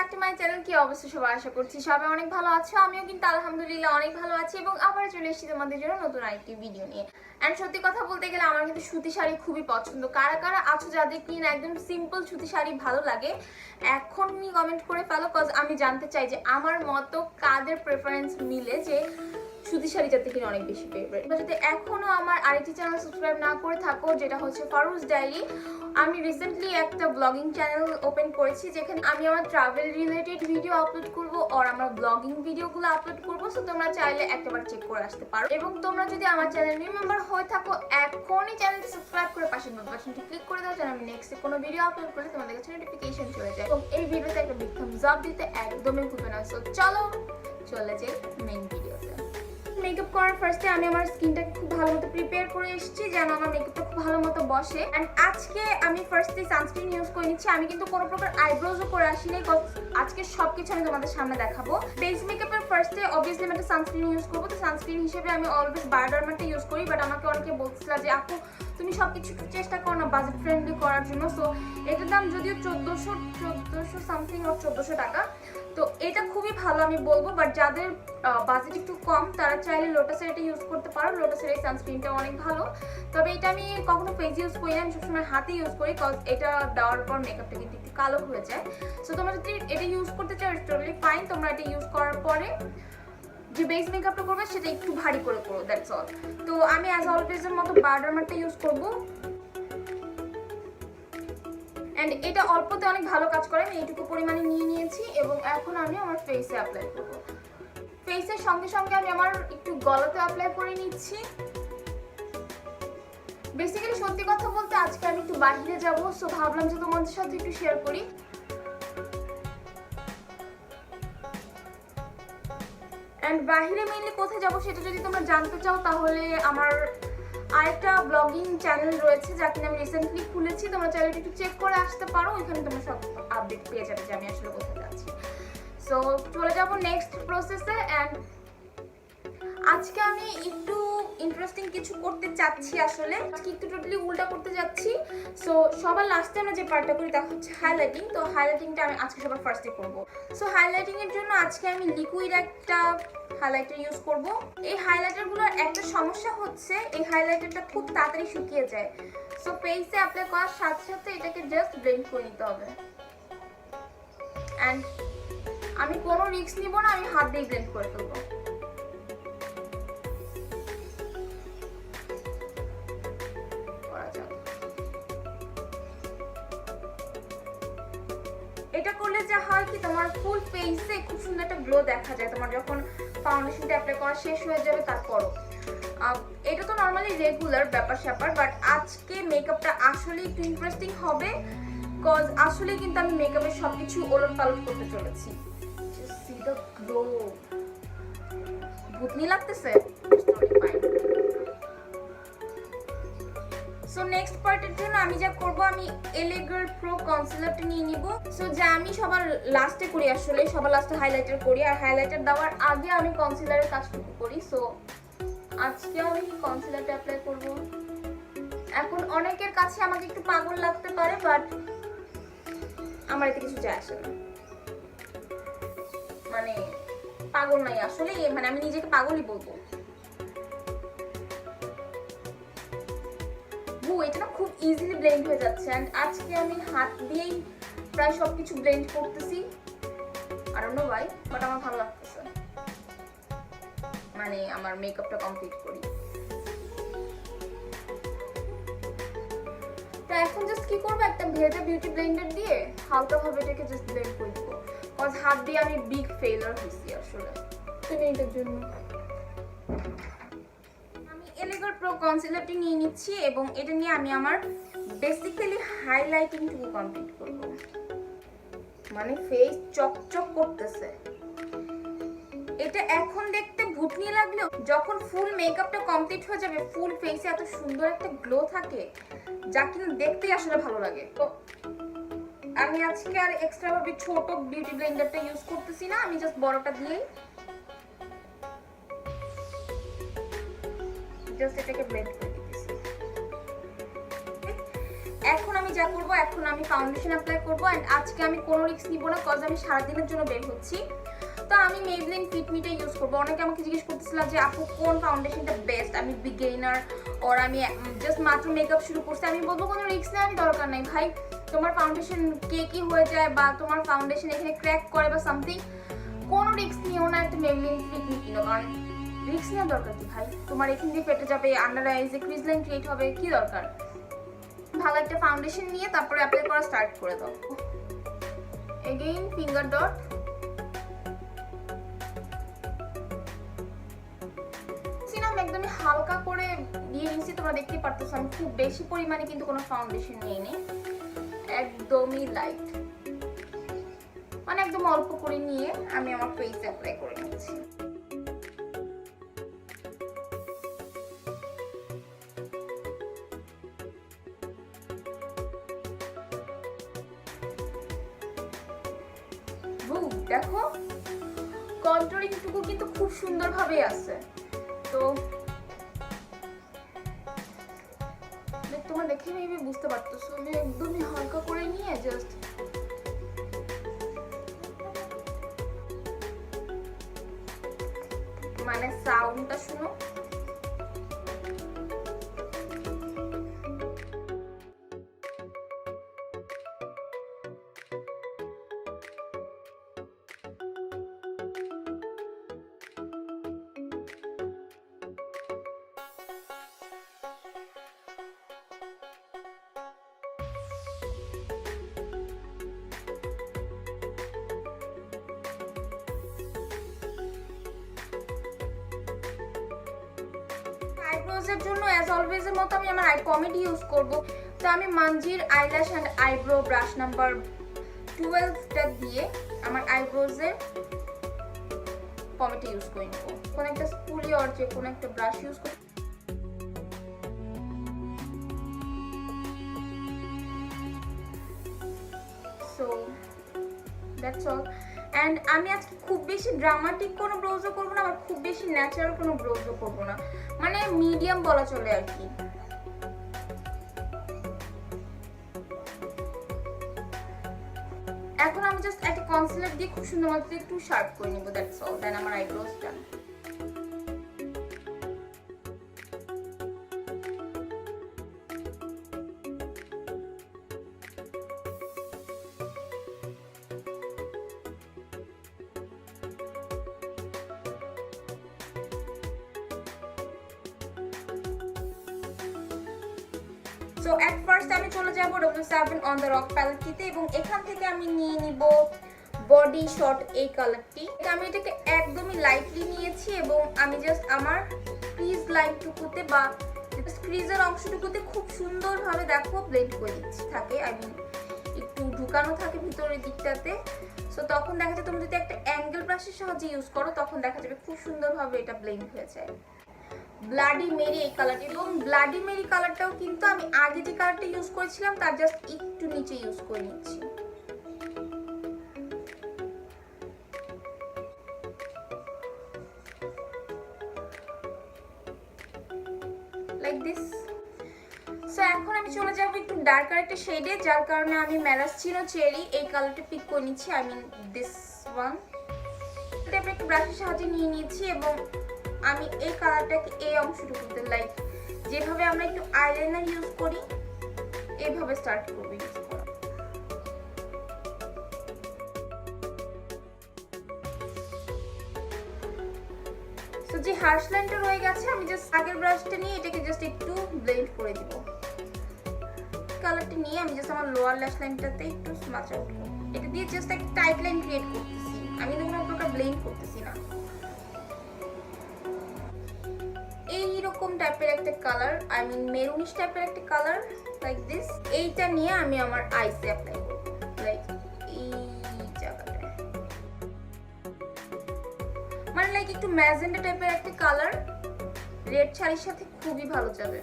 Back to my channel. কি অবস্থা সবাই? আশা করছি সবাই অনেক ভালো আছো। আমিও কিন্তু আলহামদুলিল্লাহ অনেক ভালো আছি এবং আবার চলে এসেছি তোমাদের জন্য নতুন আরেকটি ভিডিও নিয়ে। অ্যান্ড সত্যি কথা বলতে গেলে আমার কিন্তু সুতি শাড়ি খুবই পছন্দ। কারা কারা আছো যাদের কিনা একদম সিম্পল সুতি শাড়ি ভালো লাগে এখনই কমেন্ট করে ফেলো, কজ আমি জানতে চাই যে আমার মতো কাদের প্রেফারেন্স মিলে যে সুতি শাড়ি যাতে কিনা অনেক বেশি ফেভারিট। যদি এখনো আমার আরেকটি চ্যানেল সাবস্ক্রাইব না করে থাকো যেটা হচ্ছে ফারুজ ডায়েরি, আমি রিসেন্টলি একটা ব্লগিং চ্যানেল ওপেন করেছি যেখানে আমি আমার ট্রাভেল রিলেটেড ভিডিও আপলোড করব আর আমার ব্লগিং ভিডিওগুলো আপলোড করব। সো তোমরা চাইলে একবার চেক করে আসতে পারো এবং তোমরা যদি আমার চ্যানেল নিউ মেম্বার হয়ে থাকো এখনই চ্যানেলটি সাবস্ক্রাইব করে পাশের বেল বাটনটি ক্লিক করে দাও যেন আমি নেক্সট কোনো ভিডিও আপলোড করলে তোমাদের কাছে নোটিফিকেশন চলে যায়। এবং এই ভিডিওতে একটা বিগ থাম্বস আপ দিতে একদমই ভুলবে না। সো চলো চলে যাই মেইন ভিডিওতে। মেকআপ করার ফার্স্টে আমি আমার স্কিনটাকে খুব ভালো মতো প্রিপেয়ার করে এসেছি যেন আমার মেকআপটা খুব ভালো মতো বসে। অ্যান্ড আজকে আমি ফার্স্টে সানস্ক্রিন ইউজ করে নিচ্ছি। আমি কিন্তু কোনো প্রকার আইব্রোজও করে আসিনি, আজকে সবকিছু আমি তোমাদের সামনে দেখাবো। বেস মেকআপের ফার্স্টে অবভিয়াসলি আমি একটা সানস্ক্রিন ইউজ করবো। তো সানস্ক্রিন হিসেবে আমি অলওয়েজ বায়োডার্মাটা ইউজ করি, বাট আমাকে অনেকে বলছিল যে আপু তুমি সবকিছু চেষ্টা করো না বাজেট ফ্রেন্ডলি করার জন্য। সো এটার দাম যদিও 1400 সামথিং অর 1400 টাকা। তো এটা খুবই ভালো আমি বলবো, বাট যাদের বাজেট একটু কম তারা চাইলে লোটাসের এটা ইউজ করতে পারো। লোটাসের এই সানস্ক্রিনটা অনেক ভালো, তবে এটা আমি কখনো ফেস ইউজ করি না, আমি সবসময় হাতে ইউজ করি, কজ এটা দেওয়ার পর মেকআপটা কিন্তু একটু কালো হয়ে যায়। সো তোমরা যদি এটা ইউজ করতে চাও ইটস টোটালি ফাইন। তোমরা এটা ইউজ করার পরে যে বেস মেকআপটা করবে সেটা একটু ভারী করে করো, দ্যাটস অল। তো আমি অ্যাজ অলওয়েজের মতো বায়োডার্মাটা ইউজ করবো। অ্যান্ড এটা অল্পতে অনেক ভালো কাজ করে। আমি এইটুকু পরিমাণে নিয়ে নিয়েছি এবং এখন আমি আমার ফেসে অ্যাপ্লাই করবো। ফেসের সঙ্গে সঙ্গে আমি আমার একটু গলাতে অ্যাপ্লাই করে নিচ্ছি। বেসিক্যালি সত্যি কথা বলতে আজকে আমি একটু বাইরে যাবো, সো ভাবলাম যে তোমাদের সাথে একটু শেয়ার করি। অ্যান্ড বাইরে মেইনলি কোথায় যাবো সেটা যদি তোমরা জানতে চাও তাহলে আমার আরেকটা ব্লগিং চ্যানেল রয়েছে যা কিনা আমি রিসেন্টলি খুলেছি, তোমরা চাইলে একটু চেক করে আসতে পারো। ওইখানে তোমরা সব আপডেট পেয়ে যাবে যে আমি আসলে কোথায় যাচ্ছি। সো চলে যাবো নেক্সট প্রসেসে। অ্যান্ড আজকে আমি একটু ইন্টারেস্টিং কিছু করতে চাচ্ছি, আসলে আজকে একটু টোটালি উল্টা করতে যাচ্ছি। সো সবার লাস্টে আমরা যে পার্টটা করি তা হচ্ছে হাইলাইটিং। তো হাইলাইটিংটা আমি আজকে সবার ফার্স্টে করবো। সো হাইলাইটিং এর জন্য আজকে আমি লিকুইড একটা হাইলাইটার ইউজ করব। এই হাইলাইটারগুলোর একটা সমস্যা হচ্ছে এই হাইলাইটারটা খুব তাড়াতাড়ি শুকিয়ে যায়। সো ফেসে অ্যাপ্লাই করার সাথে সাথে এটাকে জাস্ট ব্লেন্ড করে নিতে হবে। অ্যান্ড আমি কোনো রিস্ক নিব না, আমি হাত দিয়ে ব্লেন্ড করে ফেলবো। এটা করলে যা হয় কি তোমার ফুল ফেসে খুব সুন্দর একটা গ্লো দেখা যায় তোমার যখন ফাউন্ডেশনটা অ্যাপ্লাই করা শেষ হয়ে যাবে তারপরও। এটা তো নর্মালি রেগুলার ব্যাপার স্যাপার, বাট আজকে মেকআপটা আসলে একটু ইন্টারেস্টিং হবে, কজ আসলে কিন্তু আমি মেকআপের সবকিছু ওলট পালট করতে চলেছি। সি দ্য গ্লো, ভূতনি লাগতেছে। সো নেক্সট পার্টের জন্য আমি যা করব, আমি এলিগার প্রো কনসিলারটা নিয়ে নিব। সো যা আমি সবার লাস্টে করি, আসলে সবার লাস্টে হাইলাইটার করি আর হাইলাইটার দেওয়ার আগে আমি কনসিলারের কাজটুকু করি। সো আজকে আমি কনসিলারটা অ্যাপ্লাই করব। এখন অনেকের কাছে আমাকে একটু পাগল লাগতে পারে, বাট আমার এতে কিছু যায় আসে না। মানে পাগল নাই আসলে, মানে আমি নিজেকে পাগলই বলবো। এটা না খুব ইজিলি ব্লেন্ড হয়ে যাচ্ছে। অ্যান্ড আজকে আমি হাত দিয়েই প্রায় সবকিছু ব্লেন্ড করতেছি। I don't know Y, but আমার ভালো লাগতেছে। মানে আমার মেকআপটা কমপ্লিট করি। তো এখন জাস্ট কি করবো, একটা ভেজা বিউটি ব্লেন্ডার দিয়ে হালকা ভাবে এটাকে জাস্ট ব্লেন্ড করে দেবো, কজ হাত দিয়ে আমি বিগ ফেলার হয়েছি আসলে 2 মিনিটের জন্য। এলিগার প্রো কনসিলারটি নিয়ে নিচ্ছি এবং এটা নিয়ে আমি আমার বেসিক্যালি হাইলাইটিংটুকু কমপ্লিট করব। মানে ফেস চকচক করতেছে। এটা এখন দেখতে ভুতনি লাগলেও যখন ফুল মেকআপটা কমপ্লিট হয়ে যাবে ফুল ফেসে এত সুন্দর একটা গ্লো থাকে যা কিনা দেখতেই আসলে ভালো লাগে। তো আমি আজকে আর এক্সট্রা ভাবে ছোট বিউটি ব্লেন্ডারটা ইউজ করতেছি না, আমি জাস্ট বড়টা দিয়েই জাস্ট এটাকে ব্লেন্ড করে দিতেছি। এখন আমি যা করব, এখন আমি ফাউন্ডেশন অ্যাপ্লাই করব। অ্যান্ড আজকে আমি কোনো রিস্ক নিব না, কজ আমি সারাদিনের জন্য বের হচ্ছি। তো আমি মেবলিন ফিট মিটা ইউজ করবো। অনেকে আমাকে জিজ্ঞেস করতেছিলাম যে আপু কোন ফাউন্ডেশনটা বেস্ট, আমি বিগিনার ওর আমি জাস্ট মাত্র মেকআপ শুরু করছি। আমি বলবো কোনো রিস্ক নেওয়ার দরকার নাই ভাই। তোমার ফাউন্ডেশন কি হয়ে যায় বা তোমার ফাউন্ডেশন এখানে ক্র্যাক করে বা সামথিং, কোনো রিস্ক নিও না, একটা মেবলিন ফিট মি কিনো। কারণ রিস্ক নেওয়ার দরকার কি ভাই? তোমার এখান দিয়ে ফেটে যাবে, আন্ডার আইজে ক্রিজ লাইন ক্রিয়েট হবে, কি দরকার? ভালো একটা ফাউন্ডেশন নিয়ে তারপরে অ্যাপ্লাই করা স্টার্ট করে দাও। এগেইন ফিঙ্গার ডট, একদমই হালকা করে দিয়ে নিচ্ছি। তোমরা দেখতে পারতেছো আমি খুব বেশি পরিমাণে কিন্তু কোনো ফাউন্ডেশন নিইনি, একদমই লাইট, মানে একদম অল্প করে নিয়ে আমি আমার ফেসে অ্যাপ্লাই করে নিচ্ছি। দেখো কন্ট্রোলিং টুকু কিন্তু খুব সুন্দরভাবে আছে। তো তোমার দেখে মেবি বুঝতে পারতেছো আমি একদমই হালকা করে নিয়ে জাস্ট মানে সাউন্ডটা শুনো। আইব্রোজের জন্য অ্যাজ অলওয়েজ এর মতো আমি আমার আই পমেড ইউজ করব। তো আমি মানজির eyelash and eyebrow brush number 12টা দিয়ে আমার আইব্রোজের পমেড ইউজ করে নেব। কোন একটা স্পুলি অর যে কোন একটা ব্রাশ ইউজ করব। So that's all. এন্ড আমি আজকে খুব বেশি ড্রামাটিক কোনো ব্রোজও করবো না, আবার খুব বেশি ন্যাচারাল কোনো ব্রোজও করবো না, মানে মিডিয়াম বলা চলে আর কি। এখন আমি জাস্ট একটা কনসিলার দিয়ে খুব সুন্দর মতো একটু শার্প করে নিব, দ্যাটস অল। দেন আমার eyebrows done. So at first আমি চলে যাব W7 অন দ্য রক প্যালেটটিতে এবং এখান থেকে আমি নিয়ে নিব বডি শট এই কালারটি। আমি এটাকে একদমই লাইটলি নিয়েছি এবং আমি জাস্ট আমার ক্রিজ লাইনটুকুতে বা ক্রিজের অংশটুকুতে খুব সুন্দরভাবে দেখো ব্লেন্ড করে দিচ্ছি। থাকে আই মিন একটু ঢুকানো থাকে ভিতরের দিকটাতে। সো তখন দেখা যায় তুমি যদি একটা অ্যাঙ্গেল ব্রাশের সাহায্যে ইউজ করো তখন দেখা যাবে খুব সুন্দরভাবে এটা ব্লেন্ড হয়ে যায়। ব্লাডি মেরি এই কালারটি, এবং ব্লাডি মেরি কালারটাও কিন্তু আমি আগে যে কালারটা ইউজ করেছিলাম তার জাস্ট একটু নিচে ইউজ করে নিচ্ছি। Like this. সো এখন আমি চলে যাব একটু ডার্কার একটা শেডে, যার কারণে আমি ম্যারাস্চিনো চেরি এই কালারটা পিক করে নিচ্ছি। I mean this one. এটা আমি একটু ব্রাশের সাহায্যে নিয়ে নিয়েছি এবং আমি এই কালারটাকে এই অংশটুকুতে লাইক যেভাবে আমরা একটু আইলাইনার ইউজ করি এইভাবে স্টার্ট করব ইউজ করা। সো যে হার্শ লাইনটা রয়ে গেছে আমি জাস্ট আগের ব্রাশটা নিয়ে এটাকে জাস্ট একটু ব্লেন্ড করে দিব। কালারটা নিয়ে আমি জাস্ট আমার লোয়ার ল্যাশ লাইনটাতে একটু স্মাচ আউট করব। এটা দিয়ে জাস্ট একটা টাইট লাইন ক্রিয়েট করতেছি, আমি কোনো প্রকার ব্লেন্ড করতেছি না। এইরকম টাইপের একটা কালার, আই মিন মেরুনিশ টাইপের একটা কালার লাইক দিস। এইটা নিয়ে আমি আমার আইসে অ্যাপ্লাই করব, লাইক এই জায়গাটায়, মানে লাইক একটু ম্যাজেন্ডা টাইপের একটা কালার রেড শাড়ির সাথে খুবই ভালো যাবে।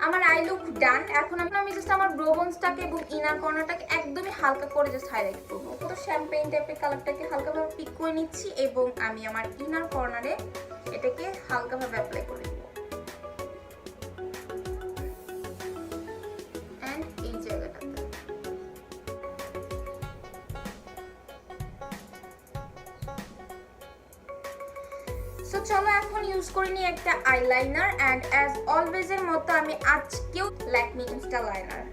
আমার আই লুক ডান। এখন আমি জাস্ট আমার ব্রো বোনসটাকে এবং ইনার কর্নারটাকে একদমই হালকা করে জাস্ট হাইলাইট করব। তো শ্যাম্পেইন টাইপের কালারটাকে হালকাভাবে পিক করে নিচ্ছি এবং আমি আমার ইনার কর্নারে এটাকে হালকাভাবে অ্যাপ্লাই করে দেব। সো চলো এখন ইউজ করে নিই একটা আইলাইনার, অ্যান্ড অ্যাজ অলওয়েজ এর মতো আমি আজকেও ল্যাকমি ইনস্টা লাইনার।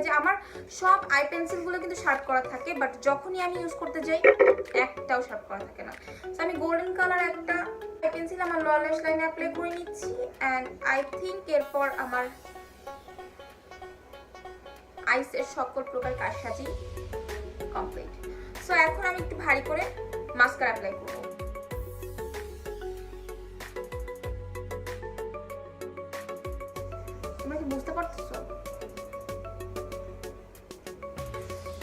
যে আমার সব আই পেন্সিল গুলো কিন্তু শার্প করা থাকে, বাট যখনই আমি ইউজ করতে যাই একটাও শার্প করা থাকে না। সো আমি গোল্ডেন কালার একটা আই পেন্সিল আমার লোয়ার ল্যাশ লাইনে অ্যাপ্লাই করে নিচ্ছি, এন্ড আই থিংক এরপর আমার আইসের সকল প্রকার কারসাজি কমপ্লিট। সো এখন আমি একটু ভারী করে মাস্কারা অ্যাপ্লাই করব। তোমরা কি বুঝতে পারতেছো?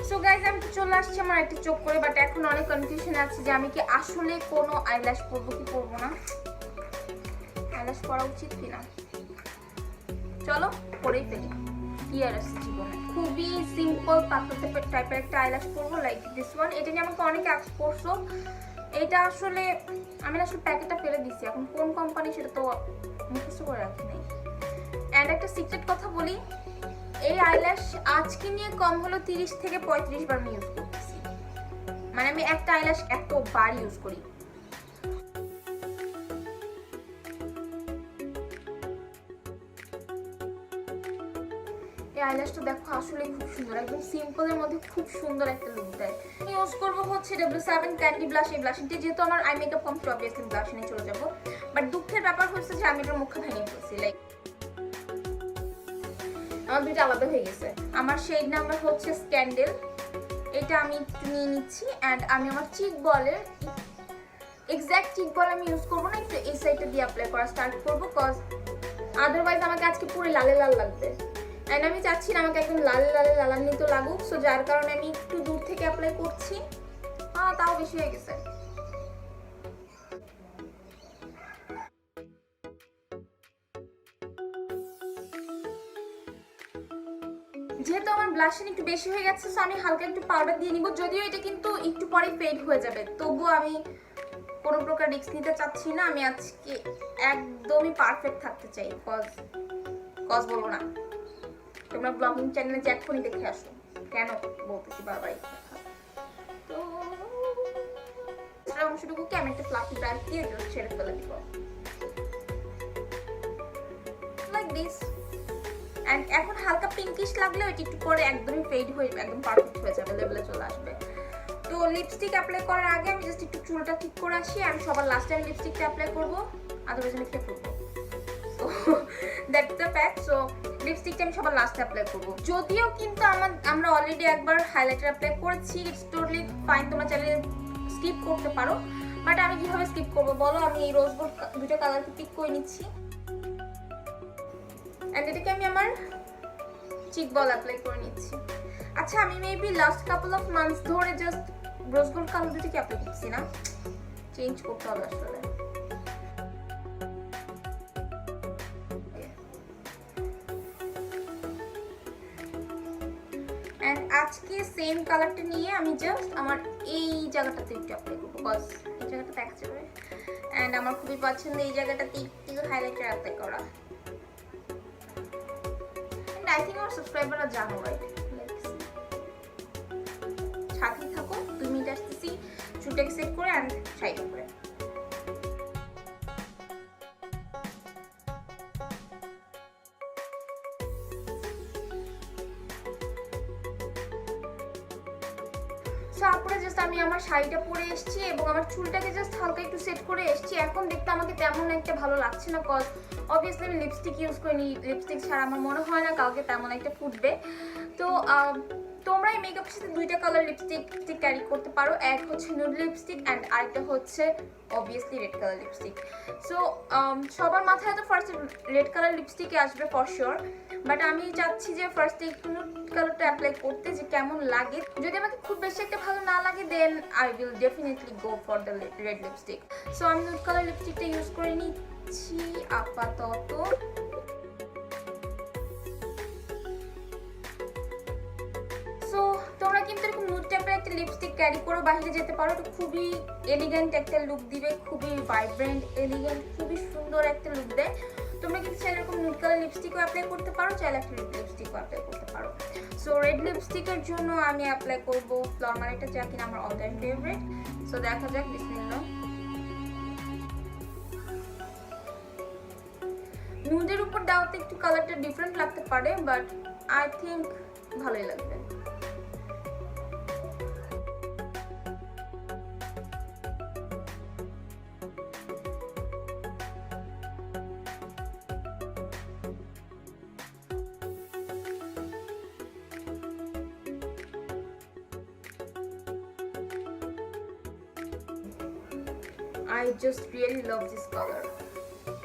সো গাইস আমি তো চলে আসছি আমার একটা চোখ করে, বাট এখন অনেক কনফিউশন আছে যে আমি কি আসলে কোনো আইল্যাশ পরবো কি পরবো না, আইল্যাশ পরা উচিত কিনা। চলো পরেই ফেলি, কি আর আছে জীবনে। খুবই সিম্পল পাতলা টাইপের একটা আইল্যাশ পরবো, লাইক দিস ওয়ান। এটা নিয়ে আমাকে অনেকে আস্ক করছো। এটা আসলে আমি আসলে প্যাকেটটা ফেলে দিচ্ছি, এখন কোন কোম্পানি সেটা তো মুখস্থ করে রাখি নাই। অ্যান্ড একটা সিক্রেট কথা বলি, এই আইল্যাশ আজকে নিয়ে কম হলো 30 থেকে 35 বার আমি ইউজ করতেছি, মানে আমি একটা আইল্যাশ এতবার ইউজ করি। এই আইল্যাশটা দেখো আসলে খুব সুন্দর, একদম সিম্পলের মধ্যে খুব সুন্দর একটা লুক দেয়। আমি ইউজ করবো হচ্ছে W7 ক্যান্ডি ব্লাশ। এই ব্লাশিংটি যেহেতু আমার eye makeup complete, obviously blush নিয়ে চলে যাবো, বাট দুঃখের ব্যাপার হচ্ছে যে আমি এটার মুখে ভেঙে ফেলছি, লাইক আমার দুইটা আলাদা হয়ে গেছে। আমার শেড নাম্বার হচ্ছে স্ক্যান্ডেল, এটা আমি একটু নিয়ে নিচ্ছি, অ্যান্ড আমি আমার চিক বলের এক্স্যাক্ট চিক বল আমি ইউজ করবো না, একটু এই সাইডটা দিয়ে অ্যাপ্লাই করা স্টার্ট করবো, কজ আদারওয়াইজ আমাকে আজকে পুরো লালে লাল লাগবে, অ্যান্ড আমি চাচ্ছি না আমাকে একদম লালে লালে লালান্বিত লাগুক। সো যার কারণে আমি একটু দূর থেকে অ্যাপ্লাই করছি। তাও বেশি হয়ে গেছে। যেহেতু আমার ব্লাশিং একটু বেশি হয়ে গেছে, সো আমি হালকা একটু পাউডার দিয়ে নিব, যদিও এটা কিন্তু একটু পরে ফেড হয়ে যাবে, তবুও আমি কোনো প্রকার রিস্ক নিতে চাচ্ছি না। আমি আজকে একদমই পারফেক্ট থাকতে চাই, কজ বলবো না, তোমরা ব্লগিং চ্যানেলে যে এখনই দেখে আসো, কেন বলতেছি বারবার এই কথা। তো অংশটুকুকে আমি একটা ফ্লাফি ব্রাশ দিয়ে ছেড়ে ফেলে দিব, লাইক দিস। এন্ড এখন হালকা পিঙ্কিশ লাগলে ওইটা একটু পরে একদমই ফেড হয়ে একদম পারফেক্ট হয়ে যাবে, লেভেলে চলে আসবে। তো লিপস্টিক অ্যাপ্লাই করার আগে আমি জাস্ট একটু চুলটা ঠিক করে আসি, আমি সবার লাস্টে আমি লিপস্টিকটা অ্যাপ্লাই করবো, আদারওয়াইজ আমি খেয়ে ফেলবো। So that's the fact. So লিপস্টিকটা আমি সবার লাস্টে অ্যাপ্লাই করবো, যদিও কিন্তু আমরা অলরেডি একবার হাইলাইটার অ্যাপ্লাই করেছি, ইটস টোটালি ফাইন, তোমরা চাইলে স্কিপ করতে পারো, বাট আমি কিভাবে স্কিপ করবো বলো। আমি এই রোজ গোল্ড দুটো কালারকে পিক করে নিচ্ছি, এন্ড এটাকে আমি আমার চিক বল অ্যাপ্লাই করে নিচ্ছি। আচ্ছা আমি maybe last couple of months ধরে জাস্ট রোজ গোল্ড কালার দুটোকে অ্যাপ্লাই করছি না, চেঞ্জ করতে হবে আসলে। এন্ড আজকে সেম কালারটা নিয়ে আমি জাস্ট আমার এই জায়গাটাতে একটু অ্যাপ্লাই করবো, কজ এই জায়গাটা দেখা যাবে, এন্ড আমার খুবই পছন্দ এই জায়গাটাতে একটু হাইলাইটার অ্যাপ্লাই করা। I think our subscriber জানো, রাইট? সাথে থাকো, 2 মিনিট আসতেছি, চুলটাকে সেট করে এন্ড সাইড করে। তারপরে জাস্ট আমি আমার শাড়িটা পরে এসেছি এবং আমার চুলটাকে জাস্ট হালকা একটু সেট করে এসেছি। এখন দেখতে আমাকে তেমন একটা ভালো লাগছে না, কজ অবভিয়াসলি আমি লিপস্টিক ইউজ করিনি, লিপস্টিক ছাড়া আমার মনে হয় না কাউকে তেমন একটা ফুটবে। তো তোমরা এই মেকআপের সাথে দুইটা কালার লিপস্টিক ক্যারি করতে পারো, এক হচ্ছে নুড লিপস্টিক অ্যান্ড আরেকটা হচ্ছে obviously red colour lipstick. So সবার মাথায় তো ফার্স্ট রেড কালার লিপস্টিকই আসবে ফর শিওর, বাট আমি চাচ্ছি যে ফার্স্টে একটু নুড কালারটা অ্যাপ্লাই করতে, যে কেমন লাগে। যদি আমাকে খুব বেশি একটা ভালো না লাগে then I will definitely go for the red lipstick. So আমি নুড কালার লিপস্টিকটা ইউজ করে নিচ্ছি আপাতত। তোমরা কিন্তু এরকম নুড টাইপের একটা লিপস্টিক লিপস্টিক ক্যারি করে বাইরে যেতে পারো। এটা খুবই এলিগেন্ট একটা লুক দিবে, খুবই ভাইব্রেন্ট এলিগেন্ট, খুবই সুন্দর একটা লুক দেয়। তোমরা কিন্তু চাইলে এরকম নুড কালার লিপস্টিকও অ্যাপ্লাই করতে পারো, চাইলে একটা রেড লিপস্টিকও অ্যাপ্লাই করতে পারো। সো রেড লিপস্টিকের জন্য আমি অ্যাপ্লাই করবো ফ্লোরমার, এটা যা কিনা আমার অল টাইম ফেভারিট। সো দেখা যাক, বিসমিল্লাহ। নুডের উপর দেওয়াতে একটু কালারটা ডিফারেন্ট লাগতে পারে, বাট আই থিঙ্ক ভালোই লাগবে। I just really love this color.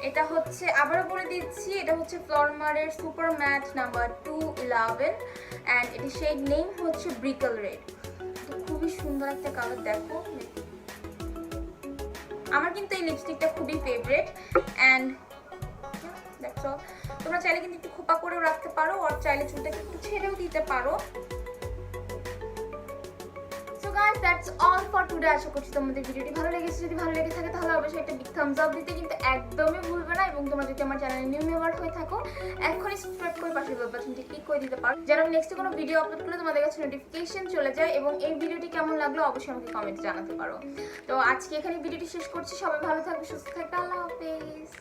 এটা হচ্ছে, আবারও বলে দিচ্ছি, এটা হচ্ছে ফ্লোরমারের সুপার ম্যাট নাম্বার 211 অ্যান্ড এটি শেড নেম হচ্ছে ব্রিকল রেড। তো খুবই সুন্দর একটা কালার, দেখো। আমার কিন্তু এই লিপস্টিকটা খুবই ফেভারিট অ্যান্ড দ্যাটস অল। তোমরা চাইলে কিন্তু একটু খোপা করেও রাখতে পারো, আর চাইলে চুলটাকে একটু ছেড়েও দিতে পারো। guys, that's all for today. আশা করছি তোমাদের ভিডিওটি ভালো লেগেছে। যদি ভালো লেগে থাকে তাহলে অবশ্যই একটা বিগ থামস আপ দিতে কিন্তু একদমই ভুলবে না। এবং তোমরা যদি আমার চ্যানেলে নিউ মেম্বার হয়ে থাকো, এখনই সাবস্ক্রাইব করে পাশের বেল বাটনটি ক্লিক করে দিতে পারো, যেন নেক্সট কোনো ভিডিও আপলোড করলে তোমাদের কাছে নোটিফিকেশন চলে যায়। এবং এই ভিডিওটি কেমন লাগলো অবশ্যই আমাকে কমেন্টে জানাতে পারো। তো আজকে এখানে ভিডিওটি শেষ করছি। সবাই ভালো থাকবে, সুস্থ থাকবে। আল্লাহ হাফেজ।